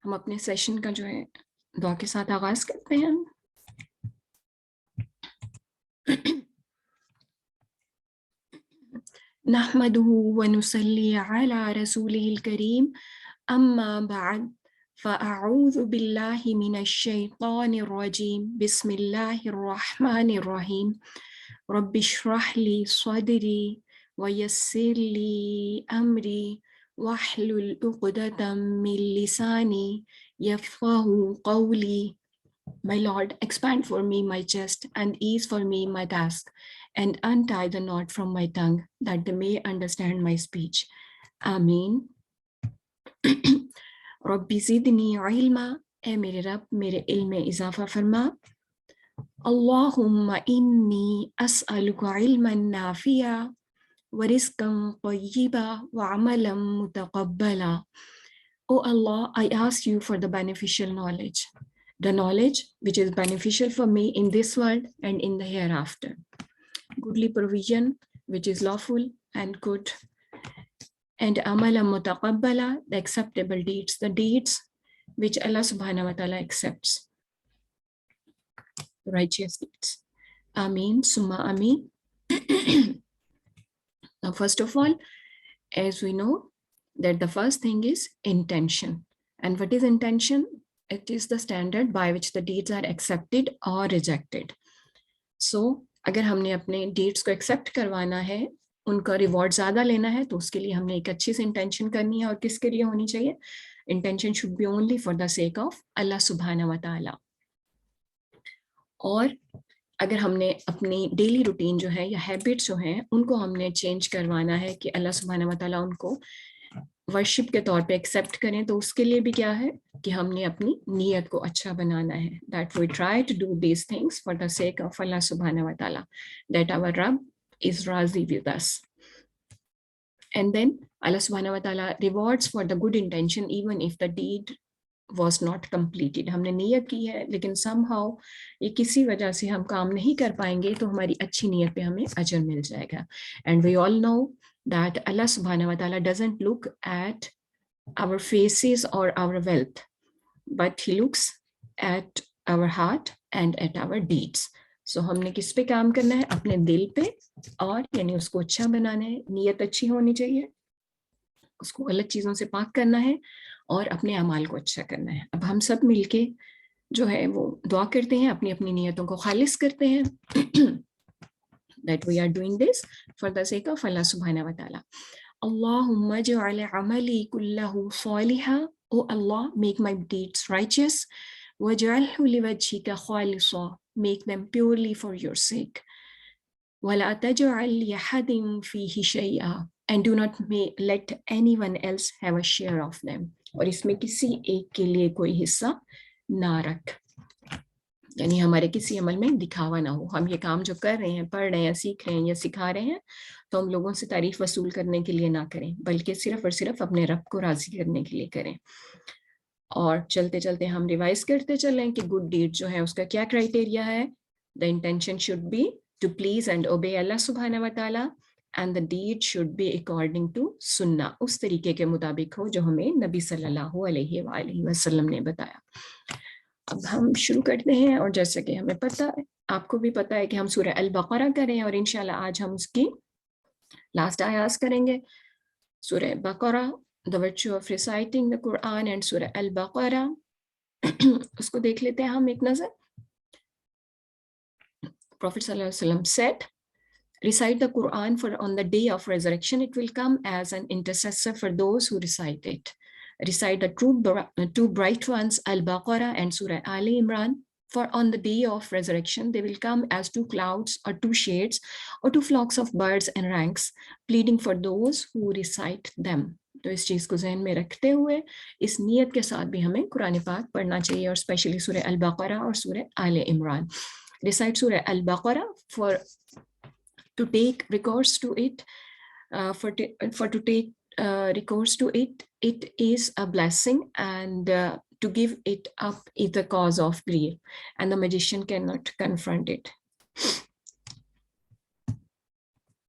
ہم اپنے سیشن کا جو ہے دعا کے ساتھ آغاز کرتے ہیں. نحمده ونصلي على رسوله الكريم أما بعد فأعوذ بالله من الشيطان الرجيم بسم الله الرحمن الرحيم رب اشرح لي صدري ويسر لي أمري واحلل عقدة من لساني يفقهوا قولي. My Lord, expand for me my chest and ease for me my task, and untie the knot from my tongue, that they may understand my speech. Ameen. Rabbi zidni ilma, اے میرے رب میرے علم میں اضافہ فرما. اللہم انی اسألک علما نافعا ورزقا طیبا وعملا متقبلا. Oh Allah, I ask you for the beneficial knowledge, the knowledge which is beneficial for me in this world and in the hereafter. Goodly provision which is lawful and good, and amala mutaqabbala, the acceptable deeds, the deeds which Allah subhanahu wa ta'ala accepts, righteous deeds. Ameen, summa ameen. Now first of all, as we know that the first thing is intention. And what is intention? It is the standard by which the deeds are accepted or rejected. So اگر ہم نے اپنے deeds کو accept کروانا ہے, ان کا reward زیادہ لینا ہے, تو اس کے لیے ہم نے ایک اچھی سی انٹینشن کرنی ہے. اور کس کے لیے ہونی چاہیے؟ Intention should be only for the sake of Allah سبحانہ و تعالی. اور اگر ہم نے اپنی ڈیلی روٹین جو ہے یا ہیبٹس جو ہیں ان کو ہم نے چینج کروانا ہے کہ اللہ سبحانہ و تعالیٰ ان کو ورشپ کے طور پہ ایکسیپٹ کریں, تو اس کے لیے بھی کیا ہے کہ ہم نے اپنی نیت کو اچھا بنانا ہے. That we try to do these things for the sake of Allah سبحانہ و تعالیٰ, دیٹ آور رب از راضی ود اس. اینڈ دین اللہ سبحانہ و تعالیٰ rewards for the good intention even if the deed was not completed. ہم نے نیت کی ہے لیکن somehow یہ کسی وجہ سے ہم کام نہیں کر پائیں گے, تو ہماری اچھی نیت پہ ہمیں اجر مل جائے گا. And we all know that Allah subhanahu wa ta'ala doesn't look at our faces or our wealth, but he looks at our heart and at our deeds. So ہم نے کس پہ کام کرنا ہے؟ اپنے دل پہ, اور یعنی اس کو اچھا بنانا ہے. نیت اچھی ہونی چاہیے, اس کو غلط چیزوں سے پاک کرنا ہے, اور اپنے اعمال کو اچھا کرنا ہے. اب ہم سب مل کے جو ہے وہ دعا کرتے ہیں, اپنی اپنی نیتوں کو خالص کرتے ہیں. That we are doing this for the sake of Allah subhanahu wa ta'ala. Allahumma ja'al amali kullahu salihah. Oh Allah, make my deeds righteous. Waj'alhu liwajhika khalisa. Make them purely for your sake. Wala taj'al li ahadin fihi shay'a. And do not let anyone else have a share of them. اور اس میں کسی ایک کے لیے کوئی حصہ نہ رکھ, یعنی ہمارے کسی عمل میں دکھاوا نہ ہو. ہم یہ کام جو کر رہے ہیں, پڑھ رہے ہیں, سیکھ رہے ہیں یا سکھا رہے ہیں, تو ہم لوگوں سے تعریف وصول کرنے کے لیے نہ کریں, بلکہ صرف اور صرف اپنے رب کو راضی کرنے کے لیے کریں. اور چلتے چلتے ہم ریوائز کرتے چلیں کہ گڈ ڈیڈ جو ہے اس کا کیا کرائٹیریا ہے. The intention should be to please and obey Allah سبحانہ و تعالیٰ, and the deed should be according to sunnah, اس طریقے کے مطابق ہو جو ہمیں نبی صلی اللہ علیہ وآلہ وسلم نے بتایا. اب ہم شروع کرتے ہیں, اور جیسا کہ ہمیں پتہ ہے, آپ کو بھی پتہ ہے کہ ہم سورہ البقرہ کریں, اور انشاءاللہ آج ہم اس کی لاسٹ آیات کریں گے. سورہ بقرہ, the virtue of reciting the Quran, and سورہ البقرہ. اس کو دیکھ لیتے ہیں ہم ایک نظر. Prophet صلی اللہ علیہ وسلم said, recite the Quran, for on the day of resurrection it will come as an intercessor for those who recite it. Recite the two bright ones, Al-Baqarah and Surah Ali Imran, for on the day of resurrection they will come as two clouds or two shades or two flocks of birds and ranks, pleading for those who recite them. تو اس چیز کو ذہن میں رکھتے ہوئے اس نیت کے ساتھ بھی ہمیں قرآن پاک پڑھنا چاہیے, اور اسپیشلی سورہ البقرہ اور سورہ آل عمران. Recite سورہ البقرہ to take recourse to it, to take recourse to it. It is a blessing, and to give it up is the cause of grief, and the magician cannot confront it.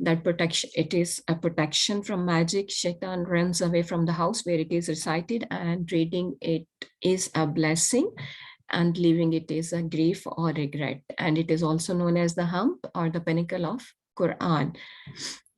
that protection, it is a protection from magic. Shaitan runs away from the house where it is recited, and reading it is a blessing, and leaving it is a grief or regret. And it is also known as the hump or the pinnacle of Quran.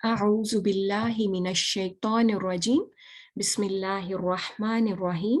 أعوذ بالله من الشيطان الرجيم بسم الله الرحمن الرحيم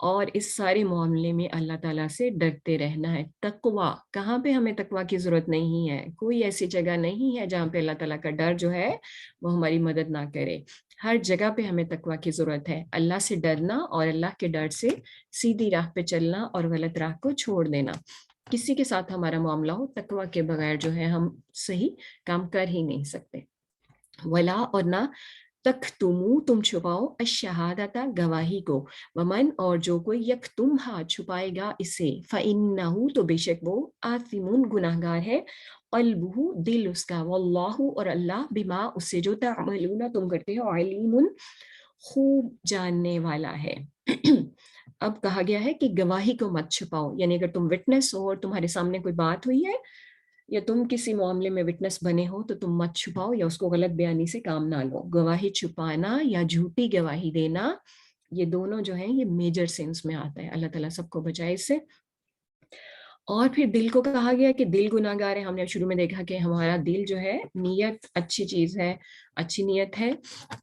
اور اس سارے معاملے میں اللہ تعالیٰ سے ڈرتے رہنا ہے. تقویٰ, کہاں پہ ہمیں تقویٰ کی ضرورت نہیں ہے؟ کوئی ایسی جگہ نہیں ہے جہاں پہ اللہ تعالیٰ کا ڈر جو ہے وہ ہماری مدد نہ کرے. ہر جگہ پہ ہمیں تقویٰ کی ضرورت ہے. اللہ سے ڈرنا اور اللہ کے ڈر سے سیدھی راہ پہ چلنا اور غلط راہ کو چھوڑ دینا. کسی کے ساتھ ہمارا معاملہ ہو, تقویٰ کے بغیر جو ہے ہم صحیح کام کر ہی نہیں سکتے. ولا, اور نہ تکتمو, تم چھپاؤ, الشہادتا, گواہی کو, ومن, اور جو کوئی یکتمہا, چھپائے گا اسے, فإنہ, تو بے شک وہ, آثم, گناہگار ہے, قلبہ, دل اس کا, واللہ, اور اللہ, بما, اس سے جو تعملون, تم کرتے ہو, علیم, خوب جاننے والا ہے. اب کہا گیا ہے کہ گواہی کو مت چھپاؤ, یعنی اگر تم وٹنس ہو اور تمہارے سامنے کوئی بات ہوئی ہے یا تم کسی معاملے میں وٹنس بنے ہو تو تم مت چھپاؤ یا اس کو غلط بیانی سے کام نہ لو. گواہی چھپانا یا جھوٹی گواہی دینا, یہ دونوں جو ہیں یہ میجر سینس میں آتا ہے. اللہ تعالیٰ سب کو بچائے اس سے. اور پھر دل کو کہا گیا کہ دل گناہ گار ہے. ہم نے شروع میں دیکھا کہ ہمارا دل جو ہے, نیت اچھی چیز ہے, اچھی نیت ہے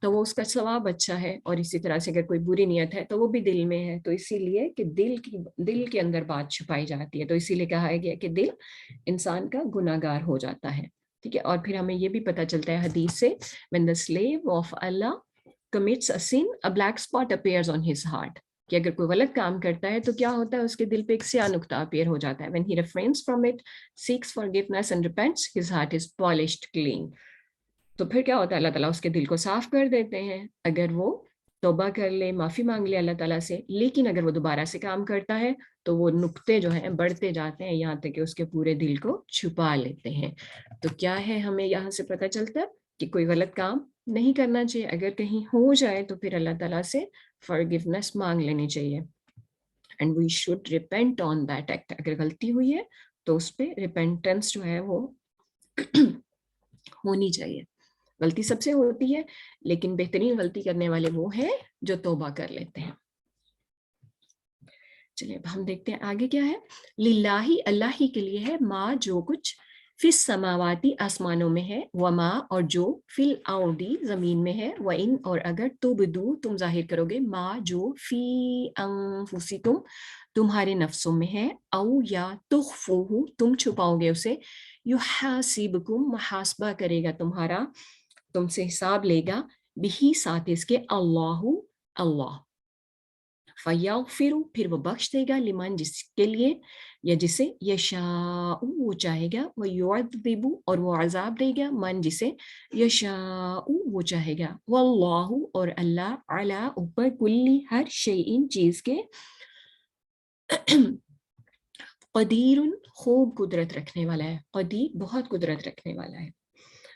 تو وہ اس کا ثواب اچھا ہے, اور اسی طرح سے اگر کوئی بری نیت ہے تو وہ بھی دل میں ہے. تو اسی لیے کہ دل کے اندر بات چھپائی جاتی ہے, تو اسی لیے کہا گیا کہ دل انسان کا گناہ گار ہو جاتا ہے. ٹھیک ہے. اور پھر ہمیں یہ بھی پتہ چلتا ہے حدیث سے, when the slave of Allah commits a sin, a black spot appears on his heart, کہ اگر کوئی غلط کام کرتا ہے تو کیا ہوتا ہے, اس کے دل پہ ایک سیاہ نقطہ اپیئر ہو جاتا ہے. when he refrains from it, seeks forgiveness and repents, his heart is polished clean. تو پھر کیا ہوتا ہے, اللہ تعالیٰ اس کے دل کو صاف کر دیتے ہیں اگر وہ توبہ کر لے, معافی مانگ لے اللہ تعالیٰ سے. لیکن اگر وہ دوبارہ سے کام کرتا ہے تو وہ نقطے جو ہیں بڑھتے جاتے ہیں یہاں تک کہ اس کے پورے دل کو چھپا لیتے ہیں. تو کیا ہے, ہمیں یہاں سے پتہ چلتا ہے کہ کوئی غلط کام نہیں کرنا چاہیے. اگر کہیں ہو جائے تو پھر اللہ تعالیٰ سے forgiveness مانگ لینی چاہیے. and we should repent on that act. اگر غلطی ہوئی ہے تو اس پہ repentance جو ہے وہ ہونی چاہیے. غلطی سب سے ہوتی ہے, لیکن بہترین غلطی کرنے والے وہ ہیں جو توبہ کر لیتے ہیں. چلیے اب ہم دیکھتے ہیں آگے کیا ہے. للہ, اللہ ہی کے لیے ہے, ما, جو کچھ, فی السماواتی, آسمانوں میں ہے, وما, اور جو, فی الارضی, زمین میں ہے, وان, اور اگر, تبدو, تم ظاہر کرو گے, ما, جو, فی انفسکم, تمہارے نفسوں میں ہے, او, یا, تخفوہ, تم چھپاؤ گے اسے, یحاسبکم, محاسبہ کرے گا تمہارا, تم سے حساب لے گا, بہی, ساتھ اس کے, اللہ, فیغفر, پھر وہ بخش دے گا, لمن, جس کے لیے یا جسے, یشاء, وہ چاہے گا, ویعذب, اور وہ عذاب دے گا, من, جسے, یشاء, وہ چاہے گا, واللہ, اور اللہ, علی, اوپر, کلی, ہر, شیء, چیز کے, قدیر, خوب قدرت رکھنے والا ہے. قدیر, بہت قدرت رکھنے والا ہے.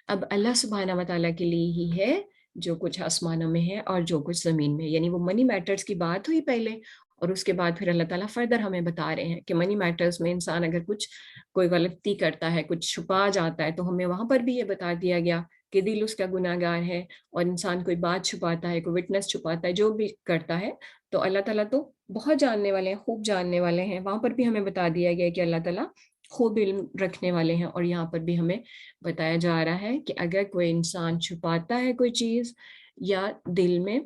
اب اللہ سبحانہ و تعالیٰ کے لیے ہی ہے جو کچھ آسمانوں میں ہے اور جو کچھ زمین میں ہے. یعنی وہ منی میٹرز کی بات ہوئی پہلے, اور اس کے بعد پھر اللہ تعالیٰ فردر ہمیں بتا رہے ہیں کہ منی میٹرز میں انسان اگر کوئی غلطی کرتا ہے, کچھ چھپا جاتا ہے, تو ہمیں وہاں پر بھی یہ بتا دیا گیا کہ دل اس کا گناہ گار ہے, اور انسان کوئی بات چھپاتا ہے, کوئی وٹنس چھپاتا ہے, جو بھی کرتا ہے, تو اللہ تعالیٰ تو بہت جاننے والے ہیں, خوب جاننے والے ہیں. وہاں پر بھی ہمیں بتا دیا گیا کہ اللہ تعالیٰ خوب علم رکھنے والے ہیں. اور یہاں پر بھی ہمیں بتایا جا رہا ہے کہ اگر کوئی انسان چھپاتا ہے کوئی چیز یا دل میں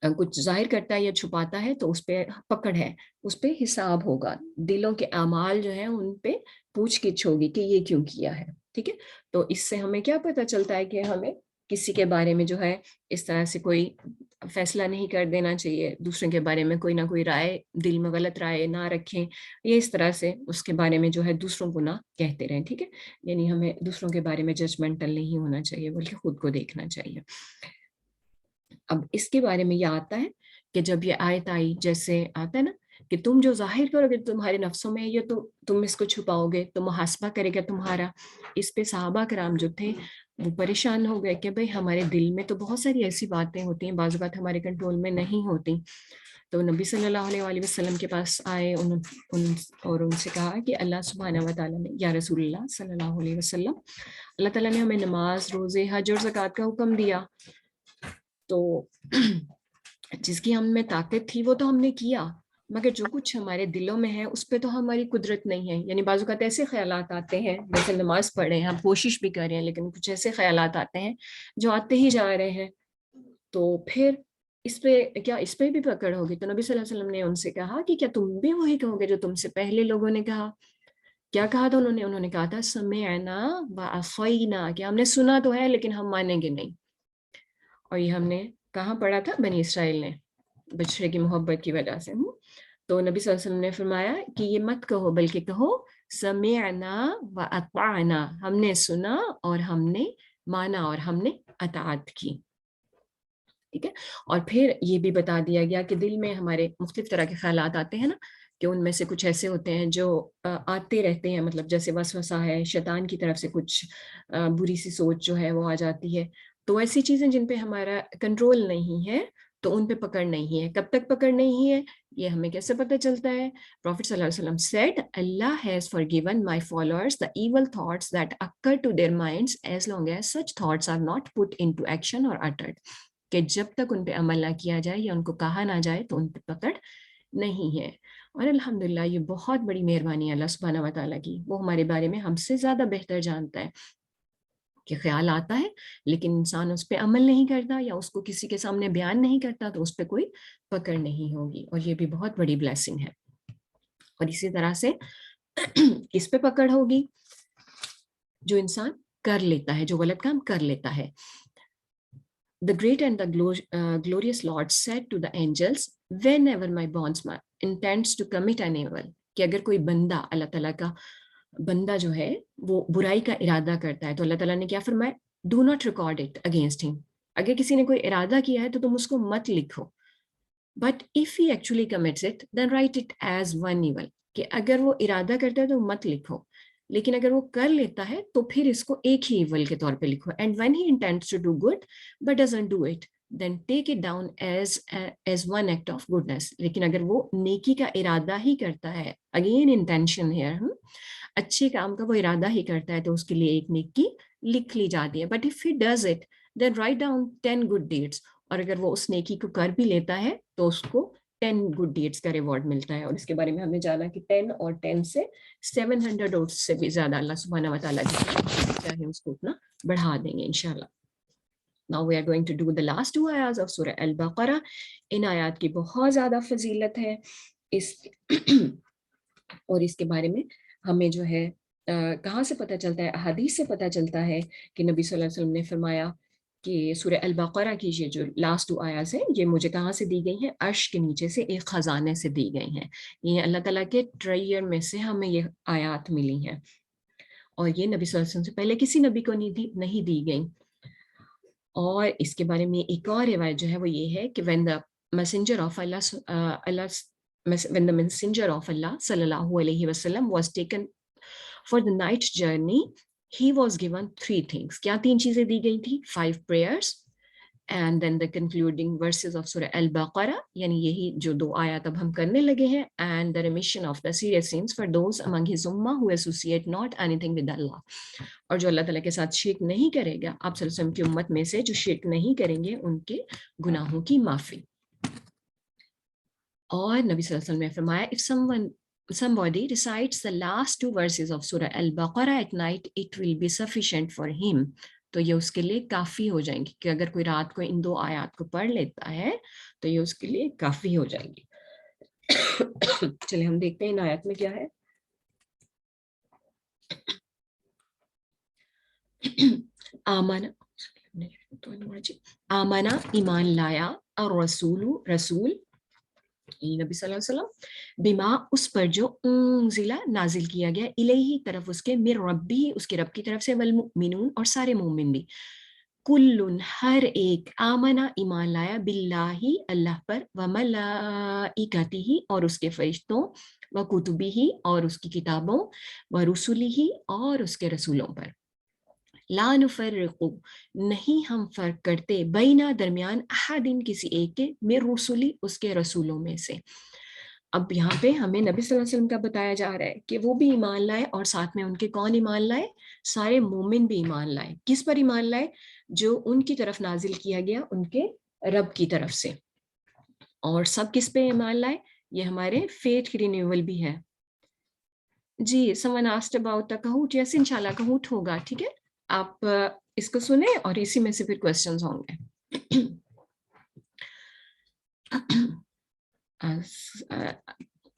کچھ ظاہر کرتا ہے یا چھپاتا ہے تو اس پہ پکڑ ہے, اس پہ حساب ہوگا. دلوں کے اعمال جو ہیں ان پہ پوچھ گچھ ہوگی کہ یہ کیوں کیا ہے. ٹھیک ہے. تو اس سے ہمیں کیا پتہ چلتا ہے کہ ہمیں کسی کے بارے میں جو ہے اس طرح سے کوئی فیصلہ نہیں کر دینا چاہیے, دوسروں کے بارے میں کوئی نہ کوئی رائے, دل میں غلط رائے نہ رکھیں, یہ اس طرح سے اس کے بارے میں جو ہے دوسروں کو نہ کہتے رہیں. ٹھیک ہے. یعنی ہمیں دوسروں کے بارے میں ججمنٹل نہیں ہونا چاہیے بلکہ خود کو دیکھنا چاہیے. اب اس کے بارے میں یہ آتا ہے کہ جب یہ آیت آئی, جیسے آتا ہے نا کہ تم جو ظاہر کرو گے تمہارے نفسوں میں, یہ تو تم اس کو چھپاؤ گے تو محاسبہ کرے گا تمہارا. اس پہ صحابہ کرام جو تھے وہ پریشان ہو گئے کہ بھئی ہمارے دل میں تو بہت ساری ایسی باتیں ہوتی ہیں, بعض اوقات ہمارے کنٹرول میں نہیں ہوتی. تو نبی صلی اللہ علیہ وآلہ وسلم کے پاس آئے اور ان سے کہا کہ اللہ سبحانہ و تعالیٰ نے, یا رسول اللہ صلی اللہ علیہ وسلم, اللہ تعالیٰ نے ہمیں نماز, روزے, حج اور زکوٰۃ کا حکم دیا, تو جس کی ہم میں طاقت تھی وہ تو ہم نے کیا, مگر جو کچھ ہمارے دلوں میں ہے اس پہ تو ہماری قدرت نہیں ہے. یعنی بعض اوقات ایسے خیالات آتے ہیں, جیسے نماز پڑھ رہے ہیں, ہم کوشش بھی کر رہے ہیں, لیکن کچھ ایسے خیالات آتے ہیں جو آتے ہی جا رہے ہیں. تو پھر اس پہ بھی پکڑ ہوگی؟ تو نبی صلی اللہ علیہ وسلم نے ان سے کہا کہ کیا تم بھی وہی کہو گے جو تم سے پہلے لوگوں نے کہا؟ کیا کہا تھا انہوں نے کہا تھا سمعنا وعصینا، کہ ہم نے سنا تو ہے لیکن ہم مانیں گے نہیں. اور یہ ہم نے کہاں پڑھا تھا؟ بنی اسرائیل نے، بچڑے کی محبت کی وجہ سے. تو نبی صلی اللہ علیہ وسلم نے فرمایا کہ یہ مت کہو، بلکہ کہو سمعنا واطعنا، ہم نے سنا اور ہم نے مانا اور ہم نے اطاعت کی. ٹھیک ہے. اور پھر یہ بھی بتا دیا گیا کہ دل میں ہمارے مختلف طرح کے خیالات آتے ہیں نا، کہ ان میں سے کچھ ایسے ہوتے ہیں جو آتے رہتے ہیں، مطلب جیسے وسوسہ ہے، شیطان کی طرف سے کچھ بری سی سوچ جو ہے وہ آ جاتی ہے. تو ایسی چیزیں جن پہ ہمارا کنٹرول نہیں ہے تو ان پہ پکڑ نہیں ہے. کب تک پکڑ نہیں ہے یہ ہمیں کیسے پتہ چلتا ہے؟ Prophet صلی اللہ علیہ وسلم said, Allah has forgiven my followers the evil thoughts that occur to their minds as long as such thoughts are not put into action or uttered. کہ جب تک ان پہ عمل نہ کیا جائے یا ان کو کہا نہ جائے تو ان پہ پکڑ نہیں ہے. اور الحمدللہ یہ بہت بڑی مہربانی ہے اللہ سبحانہ و تعالیٰ کی. وہ ہمارے بارے میں ہم سے زیادہ بہتر جانتا ہے کہ خیال آتا ہے لیکن انسان اس پہ عمل نہیں کرتا یا اس کو کسی کے سامنے بیان نہیں کرتا تو اس پہ کوئی پکڑ نہیں ہوگی. اور یہ بھی بہت بڑی بلیسنگ ہے. اور اسی طرح سے کس پہ پکڑ ہوگی؟ جو انسان کر لیتا ہے، جو غلط کام کر لیتا ہے. The great and the glorious Lord said to the angels, whenever my bondsman intends to commit an evil, کہ اگر کوئی بندہ، اللہ تعالیٰ کا بندہ جو ہے وہ برائی کا ارادہ کرتا ہے تو اللہ تعالیٰ نے کیا فرمایا؟ Do not record it against him. اگر کسی نے کوئی ارادہ کیا ہے تو تم اس کو مت لکھو. But if he actually commits it, then write it as one evil. کہ اگر وہ ارادہ کرتا ہے تو مت لکھو، لیکن اگر وہ کر لیتا ہے تو پھر اس کو ایک ہی ایول کے طور پہ لکھو. And when he intends to do good but doesn't do it, then take it down as one act of goodness. لیکن اگر وہ نیکی کا ارادہ ہی کرتا ہے، again intention here، اچھے کام کا وہ ارادہ ہی کرتا ہے تو اس کے لیے ایک نیکی لکھ لی جاتی ہے. But if he does it, then write down 10 good deeds. اور اگر وہ اس نیکی کو کر بھی لیتا ہے تو اس کو 10 گڈ ڈیڈس کا ریوارڈ ملتا ہے. اور اس کے بارے میں ہم نے جانا کہ 10 اور 10 سے 700 اور سے بھی زیادہ اللہ سبحانہ و تعالیٰ چاہے اس کو اتنا بڑھا دیں گے انشاءاللہ. Now we are going to do the last 2 آیات of سورہ البقرہ. ان آیات کی بہت زیادہ فضیلت ہے اور اس کے بارے میں ہمیں جو ہے کہاں سے پتہ چلتا ہے؟ احادیث سے پتہ چلتا ہے کہ نبی صلی اللہ علیہ وسلم نے فرمایا کہ سورہ البقرہ کی یہ جو لاسٹ 2 آیات ہیں یہ مجھے کہاں سے دی گئی ہیں؟ عرش کے نیچے سے ایک خزانے سے دی گئی ہیں. یہ اللہ تعالیٰ کے ٹریئر میں سے ہمیں یہ آیات ملی ہیں اور یہ نبی صلی اللہ علیہ وسلم سے پہلے کسی نبی کو نہیں دی گئی. اور اس کے بارے میں ایک اور روایت جو ہے وہ یہ ہے کہ when the messenger of Allah صلی اللہ علیہ وسلم was taken for the night journey, he was given 3 things. کیا 3 چیزیں دی گئی تھی؟ 5 prayers and then the concluding verses of Surah Al-Baqarah, یعنی یہی جو 2 آیات اب ہم کرنے لگے ہیں, and the remission of the serious sins for those among his ummah who associate not anything with Allah. اور جو اللہ تعالیٰ کے ساتھ شرک نہیں کرے گا, آپ صلی اللہ علیہ وسلم کی امت میں سے جو شرک نہیں کریں گے ان کے گناہوں کی معافی. اور نبی صلی اللہ علیہ وسلم نے فرمایا if somebody recites the last 2 verses of Surah Al-Baqarah at night, it will be sufficient for him. تو یہ اس کے لیے کافی ہو جائیں گی کہ اگر کوئی رات کو ان 2 آیات کو پڑھ لیتا ہے تو یہ اس کے لیے کافی ہو جائیں گی. چلے ہم دیکھتے ہیں ان آیات میں کیا ہے. آمنا ایمان لایا, اور رسول نبی صلی اللہ علیہ وسلم بما اس پر جو انزلہ نازل کیا گیا الیہ طرف اس کے من ربی اس کے رب کی طرف سے والمؤمنون اور سارے مومن بھی کل ہر ایک آمنا ایمان لایا باللہ اللہ پر وملائکتہ اور اس کے فرشتوں وکتبہ اور اس کی کتابوں ورسلہ اور اس کے رسولوں پر لا نفرق نہیں ہم فرق کرتے بینا درمیان احدین کسی ایک کے من رسلی اس کے رسولوں میں سے. اب یہاں پہ ہمیں نبی صلی اللہ علیہ وسلم کا بتایا جا رہا ہے کہ وہ بھی ایمان لائے اور ساتھ میں ان کے کون ایمان لائے؟ سارے مومن بھی ایمان لائے. کس پر ایمان لائے؟ جو ان کی طرف نازل کیا گیا ان کے رب کی طرف سے. اور سب کس پہ ایمان لائے؟ یہ ہمارے فیتھ کی رینیول بھی ہے. جی someone asked about the Kahoot. یس انشاءاللہ Kahoot ہوگا, ٹھیک ہے. آپ اس کو سنیں اور اسی میں سے پھر کوسچنز ہوں گے.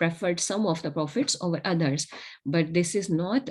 preferred some of the prophets over others, but this is not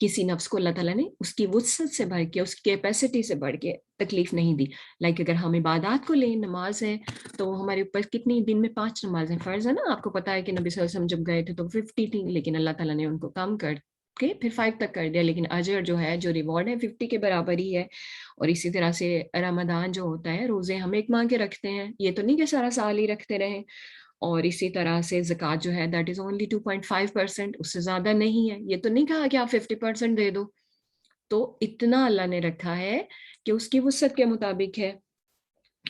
کسی نفس کو اللہ تعالیٰ نے اس کی وسعت سے بڑھ کے، اس کی کیپیسٹی سے بڑھ کے تکلیف نہیں دی. لائک اگر ہم عبادات کو لیں، نماز ہے تو ہمارے اوپر کتنی دن میں 5 نمازیں فرض ہے نا. آپ کو پتا ہے کہ نبی صلی اللہ علیہ وسلم جب گئے تھے تو 50 تھی، لیکن اللہ تعالیٰ نے ان کو کم کر کے پھر 5 تک کر دیا. لیکن اجر جو ہے، جو ریوارڈ ہے 50 کے برابر ہی ہے. اور اسی طرح سے رمضان جو ہوتا ہے، روزے ہم ایک ماہ کے رکھتے ہیں، یہ تو نہیں کہ سارا سال ہی رکھتے رہیں. اور اسی طرح سے زکوٰۃ جو ہے دیٹ از اونلی 2.5%، اس سے زیادہ نہیں ہے. یہ تو نہیں کہا کہ آپ 50% دے دو. تو اتنا اللہ نے رکھا ہے کہ اس کی وسعت کے مطابق ہے.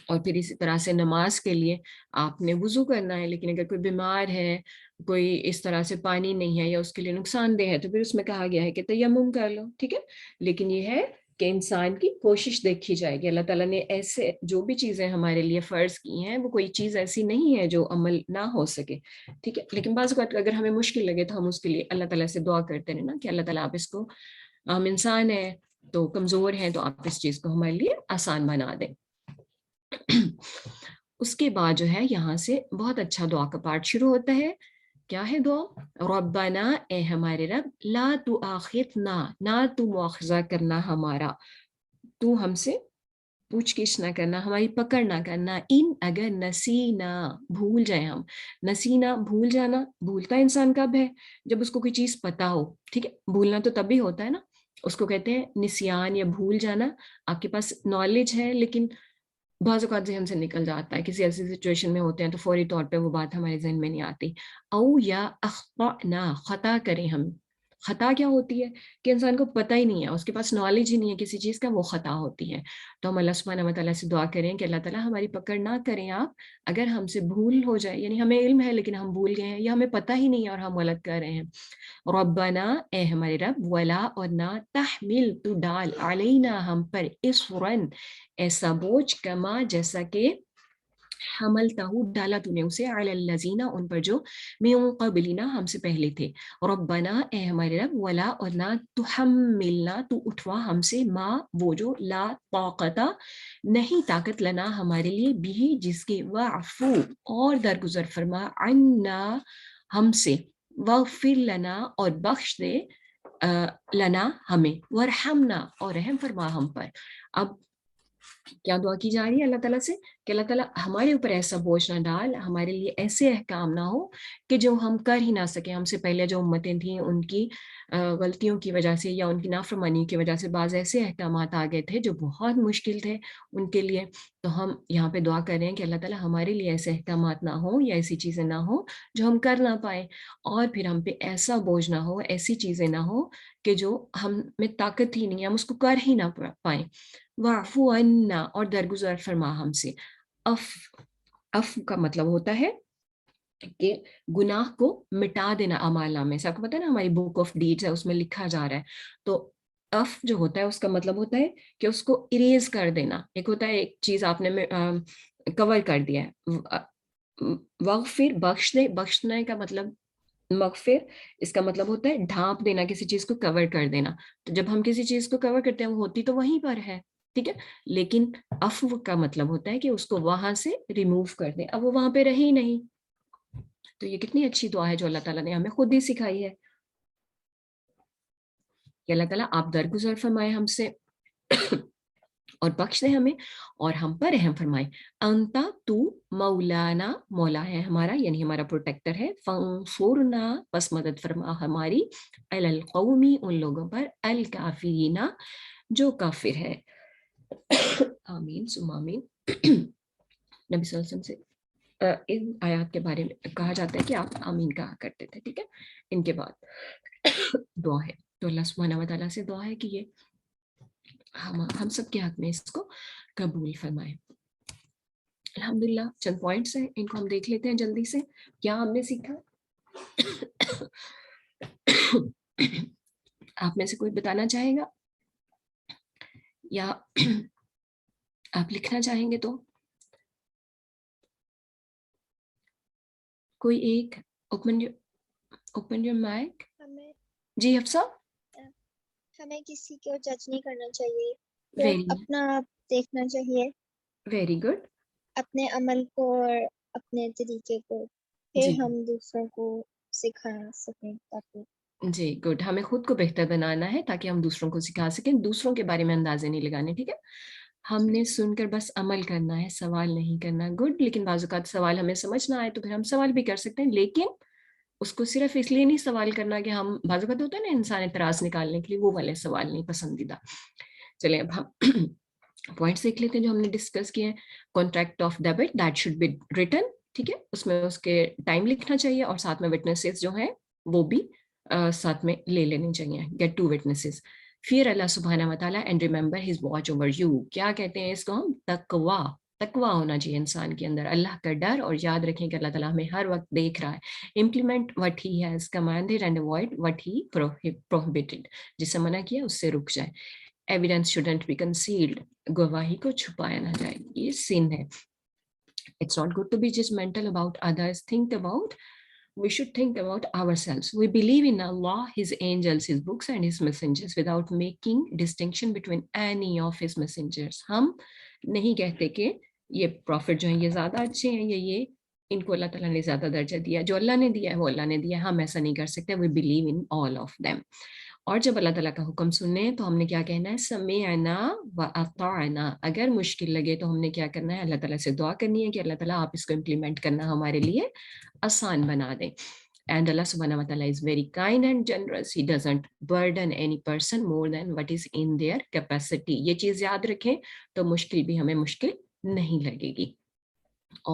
اور پھر اسی طرح سے نماز کے لیے آپ نے وضو کرنا ہے، لیکن اگر کوئی بیمار ہے، کوئی اس طرح سے پانی نہیں ہے یا اس کے لیے نقصان دہ ہے، تو پھر اس میں کہا گیا ہے کہ تیمم کر لو. ٹھیک ہے، لیکن یہ ہے کہ انسان کی کوشش دیکھی جائے گی. اللہ تعالیٰ نے ایسے جو بھی چیزیں ہمارے لیے فرض کی ہیں، وہ کوئی چیز ایسی نہیں ہے جو عمل نہ ہو سکے. ٹھیک ہے، لیکن بعض اوقات اگر ہمیں مشکل لگے تو ہم اس کے لیے اللہ تعالیٰ سے دعا کرتے رہنا کہ اللہ تعالیٰ آپ اس کو، ہم انسان ہیں تو کمزور ہیں، تو آپ اس چیز کو ہمارے لیے آسان بنا دیں. اس کے بعد جو ہے یہاں سے بہت اچھا دعا کا پارٹ شروع ہوتا ہے. کیا ہے دعا؟ ربنا، اے ہمارے رب، لا تؤاخذنا، نہ تو مواخذہ کرنا ہمارا، تو ہم سے پوچھ گچھ نہ کرنا، ہماری پکڑ نہ کرنا، ان اگر نسینا، بھول جائیں ہم. نسینا بھول جانا. بھولتا انسان کب ہے؟ جب اس کو کوئی چیز پتا ہو. ٹھیک ہے، بھولنا تو تب بھی ہوتا ہے نا، اس کو کہتے ہیں نسیان یا بھول جانا. آپ کے پاس نالج ہے لیکن بعض اوقات ذہن سے نکل جاتا ہے، کسی ایسی سچویشن میں ہوتے ہیں تو فوری طور پہ وہ بات ہمارے ذہن میں نہیں آتی. او یا اخطأنا، خطا کریں ہم. خطا کیا ہوتی ہے کہ انسان کو پتہ ہی نہیں ہے، اس کے پاس نالج ہی نہیں ہے کسی چیز کا، وہ خطا ہوتی ہے. تو ہم اللہ سبحانہ و تعالیٰ سے دعا کریں کہ اللہ تعالیٰ ہماری پکڑ نہ کریں آپ، اگر ہم سے بھول ہو جائے، یعنی ہمیں علم ہے لیکن ہم بھول گئے ہیں، یا ہمیں پتہ ہی نہیں ہے اور ہم غلط کر رہے ہیں. ربنا، اے ہمارے رب، ولا، اور نہ، تحمل، تو ڈال، علینا، ہم پر، اسرن، ایسا بوجھ، کما، جیسا کہ، حملتہ، ڈالا تو نے اسے، علی الذین، ان پر جو، من قبلنا، ہم سے پہلے تھے. ربنا، اے ہمارے رب، ولا، اور نہ، تحملنا، تو اٹھوا ہم سے، ما، وہ جو، لا طاقت، نہیں طاقت، لنا، ہمارے لیے، بھی، جس کی، واعفو، اور درگزر فرما، عنا، ہم سے، واغفر لنا، اور بخش دے، لنا، ہمیں، ورحمنا، اور رحم فرما ہم پر. اب کیا دعا کی جا رہی ہے اللہ تعالیٰ سے کہ اللہ تعالیٰ ہمارے اوپر ایسا بوجھ نہ ڈال، ہمارے لیے ایسے احکام نہ ہو کہ جو ہم کر ہی نہ سکیں. ہم سے پہلے جو امتیں تھیں ان کی غلطیوں کی وجہ سے یا ان کی نافرمانی کی وجہ سے بعض ایسے احکامات آ گئے تھے جو بہت مشکل تھے ان کے لیے. تو ہم یہاں پہ دعا کر رہے ہیں کہ اللہ تعالیٰ ہمارے لیے ایسے احکامات نہ ہوں یا ایسی چیزیں نہ ہوں جو ہم کر نہ پائیں، اور پھر ہم پہ ایسا بوجھ نہ ہو، ایسی چیزیں نہ ہوں کہ جو ہم میں طاقت ہی نہیں، ہم اس کو کر ہی نہ پائیں. واعفو عنا، اور درگزر فرما ہم سے. اف کا مطلب ہوتا ہے کہ گناہ کو مٹا دینا اعمال نامے سے. آپ کو پتہ ہے نا ہماری بک آف ڈیڈز ہے، اس میں لکھا جا رہا ہے. تو اف جو ہوتا ہے اس کا مطلب ہوتا ہے کہ اس کو اریز کر دینا. ایک ہوتا ہے ایک چیز آپ نے کور کر دیا ہے. وغفر، بخش دے، بخشنے کا مطلب، مغفر اس کا مطلب ہوتا ہے ڈھانپ دینا، کسی چیز کو کور کر دینا. تو جب ہم کسی چیز کو کور کرتے ہیں وہ ہوتی تو وہیں پر ہے، ٹھیک ہے، لیکن عفو کا مطلب ہوتا ہے کہ اس کو وہاں سے ریموو کر دیں، اب وہ وہاں پہ رہی نہیں. تو یہ کتنی اچھی دعا ہے جو اللہ تعالیٰ نے ہمیں خود ہی سکھائی ہے کہ اللہ تعالیٰ آپ درگزر فرمائے ہم سے اور بخش دے ہمیں اور ہم پر رحم فرمائے. انتا، تو، مولانا، مولا ہے ہمارا یعنی ہمارا پروٹیکٹر ہے. فانصرنا، پس مدد فرما ہماری، علی القومی، ان لوگوں پر، الکافرین، جو کافر ہے. آمین ثم آمین. نبی صلی اللہ علیہ وسلم سے ان آیات کے بارے میں کہا جاتا ہے کہ آپ آمین کہا کرتے تھے. ٹھیک ہے، ان کے بعد دعا ہے. تو اللہ سبحانہ و تعالیٰ سے دعا ہے کہ یہ ہم سب کے حق میں اس کو قبول فرمائے. الحمدللہ چند پوائنٹس ہیں، ان کو ہم دیکھ لیتے ہیں جلدی سے. کیا ہم نے سیکھا؟ آپ میں سے کوئی بتانا چاہے گا یا آپ لکھنا چاہیں گے تو کوئی ایک اوپن یور مائک. جی حفصہ. ہمیں کسی کو جج نہیں کرنا چاہیے، ویری صرف اپنا آپ دیکھنا چاہیے، ویری گڈ. اپنے عمل کو اور اپنے طریقے کو، پھر جی ہم دوسروں کو سکھا سکیں تاکہ جی گڈ. ہمیں خود کو بہتر بنانا ہے تاکہ ہم دوسروں کو سکھا سکیں, دوسروں کے بارے میں اندازے نہیں لگانے. ٹھیک ہے, ہم نے سن کر بس عمل کرنا ہے, سوال نہیں کرنا. گڈ. لیکن بعض اوقات سوال ہمیں سمجھ نہ آئے تو پھر ہم سوال بھی کر سکتے ہیں, لیکن اس کو صرف اس لیے نہیں سوال کرنا کہ ہم, بعض اوقات ہوتا ہے نا انسان اعتراض نکالنے کے لیے, وہ والے سوال نہیں پسندیدہ. چلیں اب ہم پوائنٹس دیکھ لیتے ہیں جو ہم نے ڈسکس کیے ہیں. کانٹریکٹ آف ڈیبٹ دیٹ شوڈ بی ریٹن. ٹھیک ہے, اس میں اس کے ٹائم لکھنا چاہیے اور ساتھ میں وٹنسز جو ہیں وہ بھی ساتھ میں لے لینے چاہیے. Get 2 witnesses. فیئر اللہ سبحانہ و تعالیٰ and remember his watch over you. کیا کہتے ہیں اس کو ہم؟ تقوا. تقوا ہونا چاہیے انسان کے اندر, اللہ کا ڈر, اور یاد رکھیں کہ اللہ تعالیٰ ہمیں ہر وقت دیکھ رہا ہے. Implement what he has commanded and avoid what he prohibited. جس سے منع کیا اس سے رک جائے. Evidence shouldn't be concealed. گواہی کو چھپایا نہ جائے, یہ سن ہے. It's not good to be judgmental about others. We should think about ourselves. We believe in Allah, His angels, His books and His messengers without making distinction between any of His messengers. ہم نہیں کہتے کہ یہ profit جو ہیں یہ زیادہ اچھے ہیں یا یہ ان کو اللہ تعالیٰ نے زیادہ درجہ دیا. جو اللہ نے دیا ہے وہ اللہ نے دیا ہے, ہم ایسا نہیں کر سکتے. We believe in all of them. اور جب اللہ تعالیٰ کا حکم سنیں تو ہم نے کیا کہنا ہے؟ سمعنا و اطعنا. اگر مشکل لگے تو ہم نے کیا کرنا ہے؟ اللہ تعالیٰ سے دعا کرنی ہے کہ اللہ تعالیٰ آپ اس کو امپلیمنٹ کرنا ہمارے لیے آسان بنا دیں. And Allah subhanahu wa ta'ala is very kind and generous. He doesn't burden any person more than what is in their capacity. یہ چیز یاد رکھیں تو مشکل بھی ہمیں مشکل نہیں لگے گی.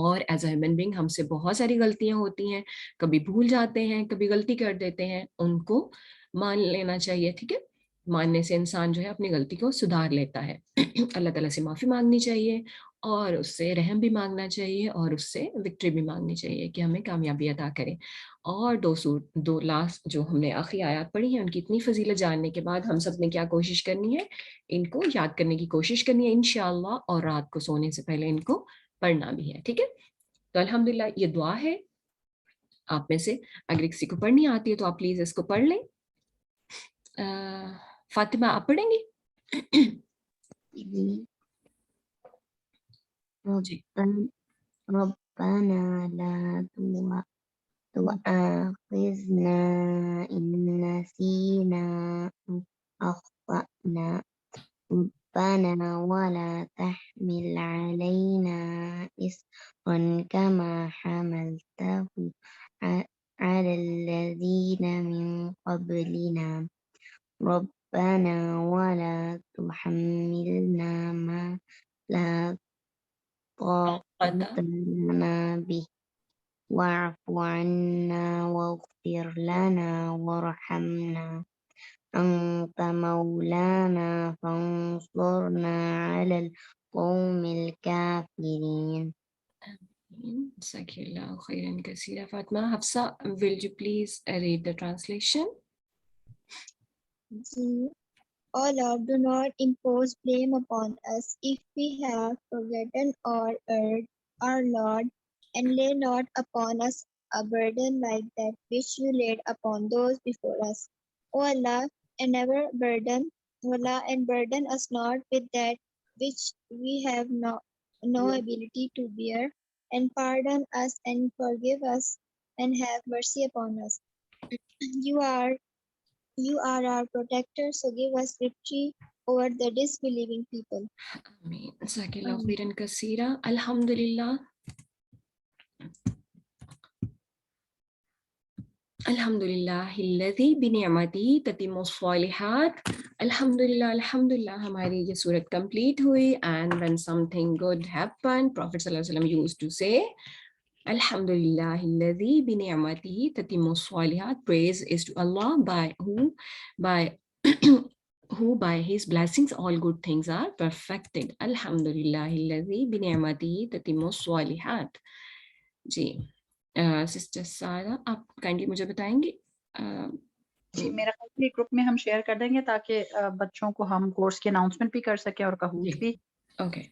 اور ایز اے ہیومن بینگ ہم سے بہت ساری غلطیاں ہوتی ہیں, کبھی بھول جاتے ہیں, کبھی غلطی کر دیتے ہیں, ان کو مان لینا چاہیے. ٹھیک ہے, ماننے سے انسان جو ہے اپنی غلطی کو سدھار لیتا ہے. اللہ تعالیٰ سے معافی مانگنی چاہیے اور اس سے رحم بھی مانگنا چاہیے اور اس سے وکٹری بھی مانگنی چاہیے کہ ہمیں کامیابی عطا کرے. اور دو لاسٹ جو ہم نے آخری آیات پڑھی ہیں ان کی اتنی فضیلت جاننے کے بعد ہم سب نے کیا کوشش کرنی ہے؟ ان کو یاد کرنے کی کوشش کرنی ہے انشاءاللہ, اور رات کو سونے سے پہلے ان کو پڑھنا بھی ہے. ٹھیک ہے, تو الحمدللہ یہ دعا ہے. آپ میں سے اگر کسی کو پڑھنی آتی ہے تو آپ پلیز اس کو پڑھ لیں. فاطمہ آپ پڑھیں گی؟ جی. ربنا لا تؤاخذنا إن نسينا أو أخطأنا ربنا ولا تحمل علينا إصرا كما حملته على الذين من قبلنا ربنا ولا تحملنا ما لا طاقة لنا به واعف عنا واغفر لنا وارحمنا أنت مولانا فانصرنا على القوم الكافرين. جزاک اللہ خیرا کثیرا. Fatima. Hafsa, will you please read the translation? Oh Lord, do not impose blame upon us if we have forgotten or erred, our Lord, and lay not upon us a burden like that which you laid upon those before us. O Allah, and never burden us not with that which we have no ability to bear, and pardon us and forgive us and have mercy upon us. You are our protector, so give us victory over the disbelieving people. آمین. جزاک اللہ خیرا کثیرا. الحمدللہ. الحمدللہ الذی بنعمتہ تتم الصالحات. الحمدللہ ہماری یہ صورت کمپلیٹ ہوئی. And when something good happened, Prophet صلی اللہ علیہ وسلم used to say الحمدللہ الذی بنعمتہ تتم الصالحات. Praise is to Allah who by his blessings all good things are perfected. الحمدللہ الذی بنعمتہ تتم الصالحات. جی سسٹر سارہ, آپ کائنڈلی مجھے بتائیں گے. جی میرا خیال گروپ میں ہم شیئر کر دیں گے تاکہ بچوں کو ہم کورس کی اناؤنسمنٹ بھی کر سکیں اور کہوٹ بھی. اوکے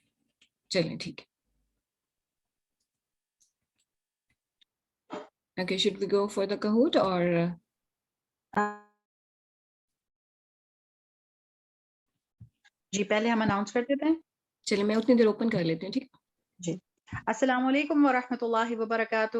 چلیں ٹھیک ہے. Okay, should we go for the Kahoot or جی پہلے ہم اناؤنس کر دیتے ہیں. چلیں میں اتنی دیر اوپن کر لیتی ہوں. ٹھیک جی. السلام علیکم ورحمۃ اللہ وبرکاتہ.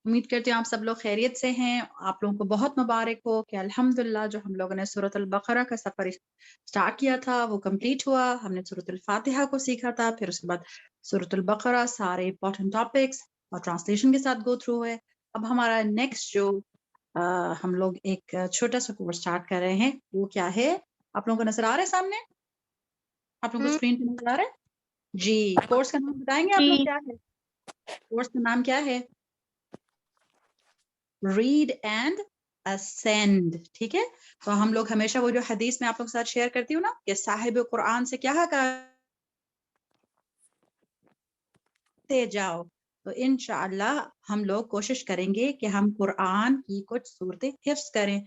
امید کرتی ہوں آپ سب لوگ خیریت سے ہیں. آپ لوگوں کو بہت مبارک ہو کہ الحمدللہ جو ہم لوگوں نے سورۃ البقرہ کا سفر سٹارٹ کیا تھا وہ کمپلیٹ ہوا. ہم نے سورۃ الفاتحہ کو سیکھا تھا, پھر اس کے بعد سورۃ البقرہ سارے امپورٹنٹ ٹاپکس اور ٹرانسلیشن کے ساتھ گو تھرو ہے. اب ہمارا نیکسٹ جو ہم لوگ ایک چھوٹا سا کورس سٹارٹ کر رہے ہیں وہ کیا ہے, آپ لوگوں کو نظر آ رہا ہے سامنے, آپ لوگوں کو اسکرین پہ نظر آ رہا ہے جی. کورس کا نام بتائیں گے آپ لوگ کیا ہے؟ کورس کا نام کیا ہے؟ Read and ascend. ٹھیک ہے, تو ہم لوگ ہمیشہ وہ جو حدیث میں آپ لوگ کے ساتھ شیئر کرتی ہوں نا کہ صاحب قرآن سے کیا کرتے جاؤ, تو انشاءاللہ ہم لوگ کوشش کریں گے کہ ہم قرآن کی کچھ صورتیں حفظ کریں.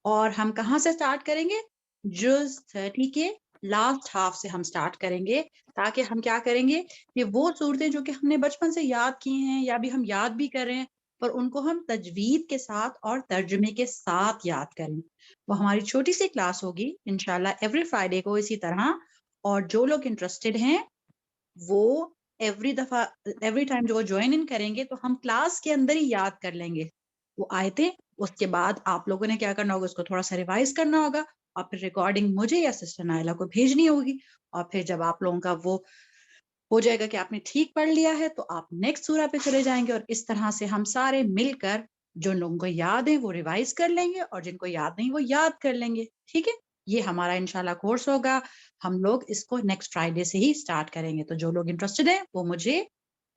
اور ہم کہاں سے سٹارٹ کریں گے؟ جز 30 کے لاسٹ ہاف سے ہم سٹارٹ کریں گے, تاکہ ہم کیا کریں گے کہ وہ صورتیں جو کہ ہم نے بچپن سے یاد کی ہیں یا بھی ہم یاد بھی کر رہے ہیں پر ان کو ہم تجوید کے ساتھ اور ترجمے کے ساتھ یاد کریں. وہ ہماری چھوٹی سی کلاس ہوگی انشاءاللہ ایوری فرائیڈے کو اسی طرح. اور جو لوگ انٹرسٹڈ ہیں وہ ایوری ٹائم جو جوائن ان کریں گے تو ہم کلاس کے اندر ہی یاد کر لیں گے وہ آیتیں. اس کے بعد آپ لوگوں نے کیا کرنا ہوگا, اس کو تھوڑا سا ریوائز کرنا ہوگا اور پھر ریکارڈنگ مجھے یا سسٹر نائلہ کو بھیجنی ہوگی. اور پھر جب آپ لوگوں کا وہ ہو جائے گا کہ آپ نے ٹھیک پڑھ لیا ہے تو آپ نیکسٹ سورہ پہ چلے جائیں گے, اور اس طرح سے ہم سارے مل کر جو لوگوں کو یاد ہے وہ ریوائز کر لیں گے اور جن کو یاد نہیں وہ یاد کر لیں گے. ٹھیک ہے, یہ ہمارا انشاءاللہ کورس ہوگا. ہم لوگ اس کو نیکسٹ فرائیڈے سے ہی سٹارٹ کریں گے, تو جو لوگ انٹرسٹڈ ہیں وہ مجھے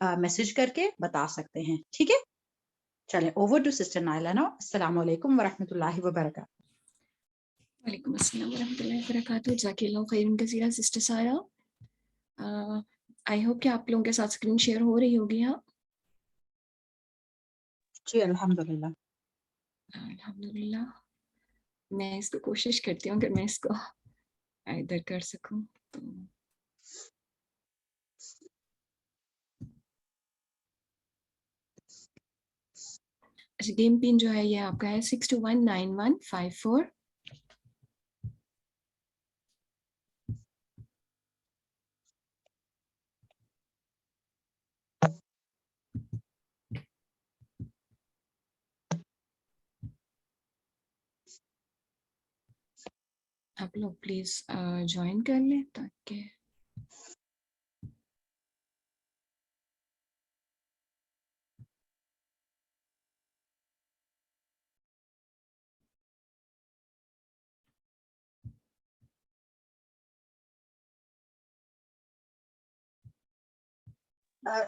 میسج کر کے بتا سکتے ہیں. ٹھیک ہے, چلیں اوور ٹو سسٹر نائلہ نو. السلام علیکم ورحمۃ اللہ وبرکاتہ. وعلیکم السلام ورحمۃ اللہ وبرکاتہ. جزاک اللہ خیرا کثیرا سسٹر سارہ. آئی ہوپ کہ آپ لوگوں کے ساتھ اسکرین شیئر ہو رہی ہوگی. ہاں جی الحمدللہ. الحمدللہ. میں اس کو کوشش کرتی ہوں کہ میں اس کو ادھر کر سکوں. تو گیم پن جو ہے یہ آپ کا ہے 62191554. آپ لوگ پلیز جوائن کر لیں تاکہ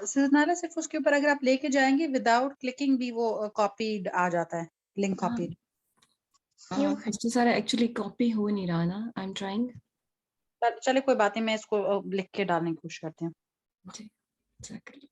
سسٹر نائلہ صرف اس کے اوپر اگر آپ لے کے جائیں گے وداؤٹ کلکنگ بھی وہ کاپیڈ آ جاتا ہے, link copied. Sister Sarah actually copy ہو نہیں رہا نا. I am trying. چلے کوئی بات نہیں, میں اس کو لکھ کے ڈالنے کی کوشش کرتی ہوں. جی جزاک اللہ.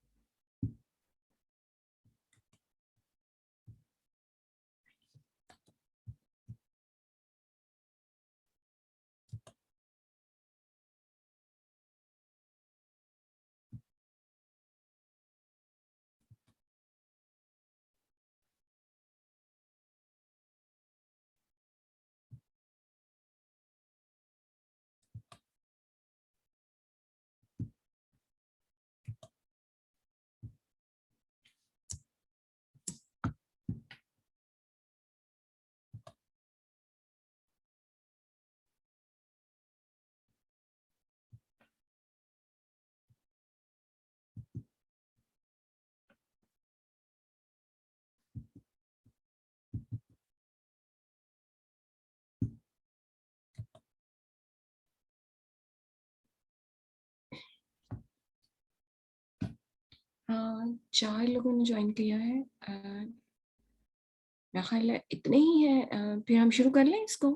چار لوگوں نے جوائن کیا ہے. میرا خیال ہے اتنے ہی ہیں. پھر ہم شروع کر لیں اس کو.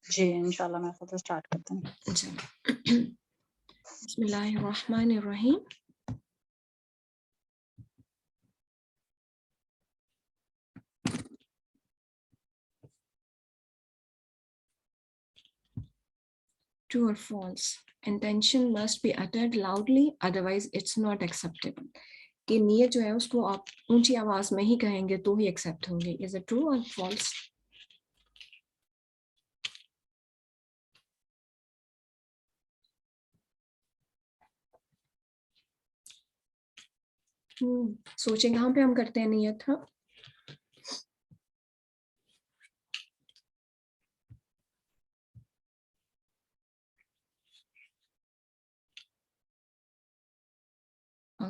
جی انشاءاللہ میں خود اسٹارٹ کرتا ہوں. بسم اللہ الرحمن الرحیم. True or false? Intention must be uttered loudly, otherwise it's not acceptable. کہ نیت جو ہے اس کو آپ اونچی آواز میں ہی کہیں گے تو ہی ایکسیپٹ ہوگی. Is it true or false? سوچیں کہاں پہ ہم کرتے ہیں نیت. ہاں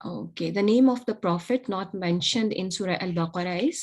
Okay, the name of the prophet not mentioned in Surah Al-Baqarah is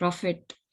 Prophet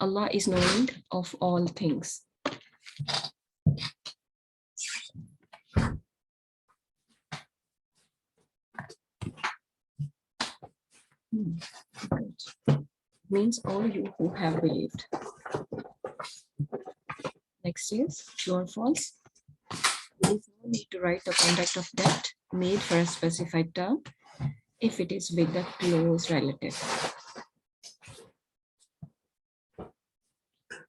Allah is knowing of all things. Good. Means all you who have believed. Next is true or false. There is no need to write the conduct of debt made for a specified term if it is with a close relative.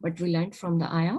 What we learned from the ayah.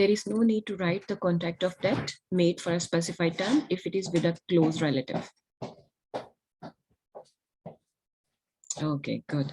There is no need to write the contract of debt made for a specified term if it is with a close relative. Okay, good.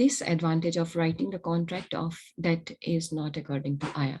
This advantage of writing the contract of debt is not according to ayah.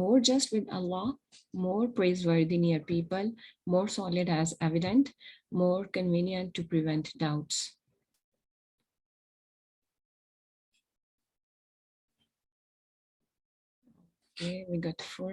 More just with Allah, more praiseworthy near people, more solid as evident, more convenient to prevent doubts. Okay, we got 4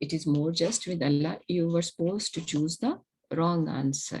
It is more just with Allah. You were supposed to choose the wrong answer.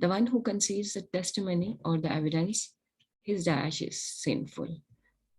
The one who conceals the testimony or the evidence, his dash is sinful.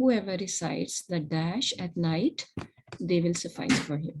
whoever recites the dash at night they will suffice for him,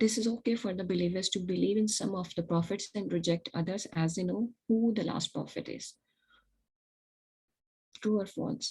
This is okay for the believers to believe in some of the prophets and reject others as they know who the last prophet is. True or false?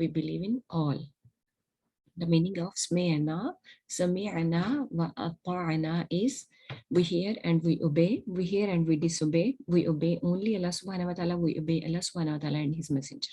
We believe in all. The meaning of sami'na wa ata'na is we hear and we obey, we hear and we disobey, we obey only Allah subhanahu wa ta'ala, we obey Allah subhanahu wa ta'ala and his messenger.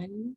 1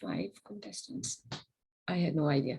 5 contestants. I had no idea.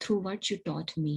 through what you taught me.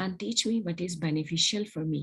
and teach me what is beneficial for me.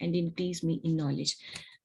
and increase me in knowledge.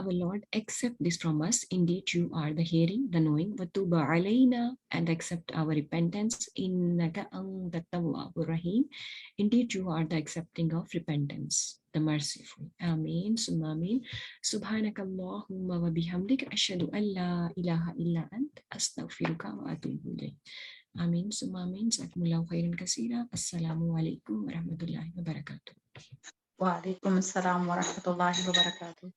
Our Lord, accept this from us. Indeed, you are the hearing, the knowing. وَتُبْ عَلَيْنَا, and accept our repentance. إِنَّكَ أَنْتَ التَّوَّابُ الرَّحِيمُ. Indeed, you are the accepting of repentance, the merciful. Ameen, summa ameen. Subhanaka Allahumma wa bihamdika ashhadu an la ilaha illa ant astaghfiruka wa atubu ilayk. Ameen, summa ameen. Jazakumullahu khairan kaseera. Assalamu alaikum wa rahmatullahi wa barakatuh. Wa alaikum assalam wa rahmatullahi wa barakatuh.